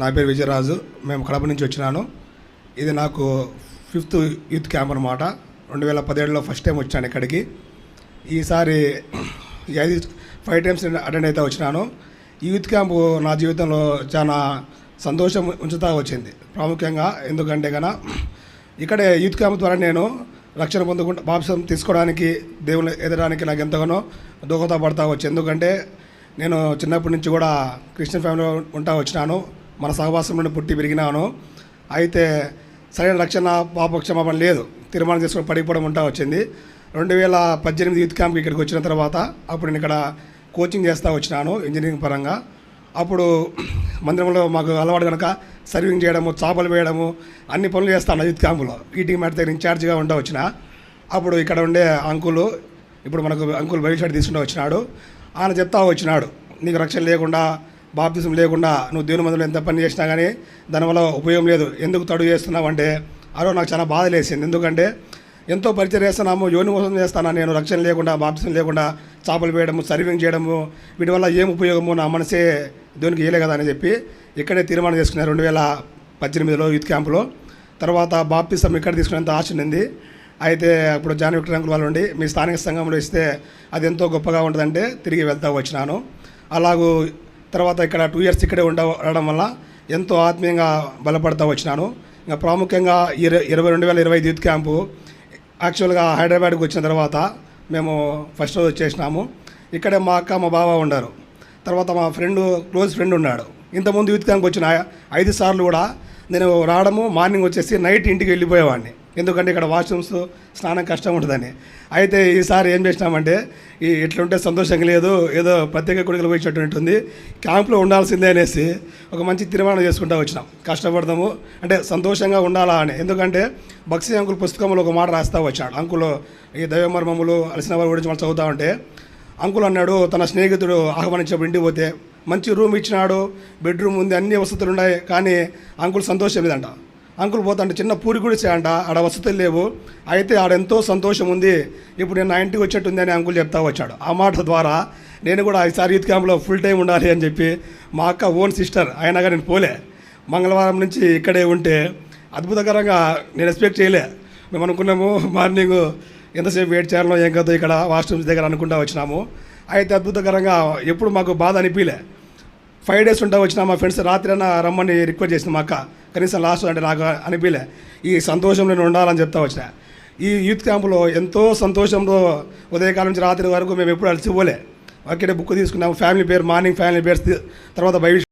నా పేరు విజయరాజు. మేము కడప నుంచి వచ్చినాను. ఇది నాకు 5th యూత్ క్యాంప్ అనమాట. 2017లో ఫస్ట్ టైం వచ్చాను ఇక్కడికి. ఈసారి 5 టైమ్స్ అటెండ్ అయితే వచ్చినాను. ఈ యూత్ క్యాంపు నా జీవితంలో చాలా సంతోషం ఉంచుతా వచ్చింది. ప్రాముఖ్యంగా ఎందుకంటే ఇక్కడే యూత్ క్యాంప్ ద్వారా నేను రక్షణ పొందుకుంటా బాప్టిజం తీసుకోవడానికి, దేవుని ఎదడానికి నాకు ఎంతగానో దోహదపడతా వచ్చి. ఎందుకంటే నేను చిన్నప్పటి నుంచి కూడా క్రిస్టియన్ ఫ్యామిలీలో ఉంటా వచ్చినాను. మన సహవాసం నుండి పుట్టి పెరిగినాను. అయితే సరైన రక్షణ పాప క్షమాపణ లేదు. తీర్మానం చేసుకుని పడిపోవడం ఉంటా వచ్చింది. 2018 యూత్ క్యాంప్కి ఇక్కడికి వచ్చిన తర్వాత అప్పుడు నేను ఇక్కడ కోచింగ్ చేస్తూ వచ్చినాను ఇంజనీరింగ్ పరంగా. అప్పుడు మందిరంలో మాకు అలవాటు కనుక సర్వింగ్ చేయడము, చేపలు వేయడము, అన్ని పనులు చేస్తాను యూత్ క్యాంపులో. ఈటింగ్ మ్యాట్ దగ్గర ఇన్ఛార్జ్గా ఉంటా వచ్చిన. అప్పుడు ఇక్కడ ఉండే అంకులు, ఇప్పుడు మనకు అంకుల్ బయలుషాట్ తీసుకుంటూ వచ్చినాడు. ఆయన చెప్తా వచ్చినాడు, నీకు రక్షణ లేకుండా, బాప్తిజం లేకుండా నువ్వు దేవుని మందిరంలో ఎంత పని చేసినా కానీ దానివల్ల ఉపయోగం లేదు, ఎందుకు తడుగు చేస్తున్నావు అంటే అదో నాకు చాలా బాధ లేసింది. ఎందుకంటే ఎంతో పరిచయం చేస్తున్నాము, యోని మోసం చేస్తాను నేను, రక్షణ లేకుండా, బాప్తిజం లేకుండా చేపలు వేయడము, సర్వింగ్ చేయడము, వీటి వల్ల ఏం ఉపయోగము, నా మనసే దేవునికి ఇయ్యలే కదా అని చెప్పి ఇక్కడే తీర్మానం చేసుకున్నారు 2018లో యూత్ క్యాంపులో. తర్వాత బాప్తిజం ఇక్కడ తీసుకునేంత ఆశ ఉంది. అయితే అప్పుడు జాన్ విక్టర్ అంకుల్ వాళ్ళు ఉండి, మీ స్థానిక సంఘంలో ఇస్తే అది ఎంతో గొప్పగా ఉంటుందంటే తిరిగి వెళ్తా వచ్చినాను. అలాగూ తర్వాత ఇక్కడ 2 years ఇక్కడే ఉండడం వల్ల ఎంతో ఆత్మీయంగా బలపడతా వచ్చినాను. ఇంకా ప్రాముఖ్యంగా 2025 యూత్ క్యాంపు యాక్చువల్గా హైదరాబాద్కి వచ్చిన తర్వాత మేము ఫస్ట్ రోజు వచ్చేసినాము. ఇక్కడే మా అక్క, మా బావ ఉన్నారు. తర్వాత మా క్లోజ్ ఫ్రెండ్ ఉన్నాడు. ఇంతకుముందు యూత్ క్యాంప్కి వచ్చిన 5 సార్లు కూడా నేను రావడము, మార్నింగ్ వచ్చేసి నైట్ ఇంటికి వెళ్ళిపోయేవాడిని. ఎందుకంటే ఇక్కడ వాష్రూమ్స్, స్నానం కష్టం ఉంటుందని. అయితే ఈసారి ఏం చేసినామంటే, ఇట్లుంటే సంతోషంగా లేదు, ఏదో ప్రత్యేక కొడుకులు పోయినట్టు ఉంటుంది, క్యాంప్లో ఉండాల్సిందే అనేసి ఒక మంచి తీర్మానం చేసుకుంటూ వచ్చినాం. కష్టపడదాము అంటే సంతోషంగా ఉండాలా అని. ఎందుకంటే బక్సీ అంకుల్ పుస్తకంలో ఒక మాట రాస్తూ వచ్చాడు. అంకుల్ ఈ దైవమర్మములు అలసిన వారి గురించి మనం చదువుతూ ఉంటే అంకుల్ అన్నాడు, తన స్నేహితుడు ఆహ్వానించినప్పుడు ఇంటికి పోతే మంచి రూమ్ ఇచ్చినాడు, బెడ్రూమ్ ఉంది, అన్ని వసతులు ఉన్నాయి, కానీ అంకుల్ సంతోషం లేదంట. అంకుల్ పోతాంటే చిన్న పూరి గుడిసే అంట, ఆడ వసతులు లేవు, అయితే ఆడెంతో సంతోషం ఉంది, ఇప్పుడు నేను నా ఇంటికి వచ్చేట్టుంది అని అంకుల్ చెప్తా వచ్చాడు. ఆ మాట ద్వారా నేను కూడా ఈసారి యూత్ క్యాంప్లో ఫుల్ టైం ఉండాలి అని చెప్పి, మా అక్క ఓన్ సిస్టర్ అయినాగా నేను పోలే, మంగళవారం నుంచి ఇక్కడే ఉంటే అద్భుతకరంగా నేను ఎక్స్పెక్ట్ చేయలే. మేము అనుకున్నాము మార్నింగ్ ఎంతసేపు వెయిట్ చేయాలో ఏం కాదు ఇక్కడ వాష్రూమ్స్ దగ్గర అనుకుంటా వచ్చినాము. అయితే అద్భుతకరంగా ఎప్పుడు మాకు బాధ అనిపించలే. 5 days ఉంటా వచ్చిన మా ఫ్రెండ్స్ రాత్రి అయినా రమ్మని రిక్వెస్ట్ చేసిన మా అక్క, కనీసం లాస్ట్ అంటే నాకు అనిపించలే. ఈ సంతోషంలో నేను ఉండాలని చెప్తా వచ్చిన. ఈ యూత్ క్యాంపులో ఎంతో సంతోషంలో ఉదయకాలం నుంచి రాత్రి వరకు మేము ఎప్పుడు అలసిపోలే. అక్కడే బుక్ తీసుకున్నాము, ఫ్యామిలీ పేరు, మార్నింగ్ ఫ్యామిలీ పేర్స్, తర్వాత బైబిల్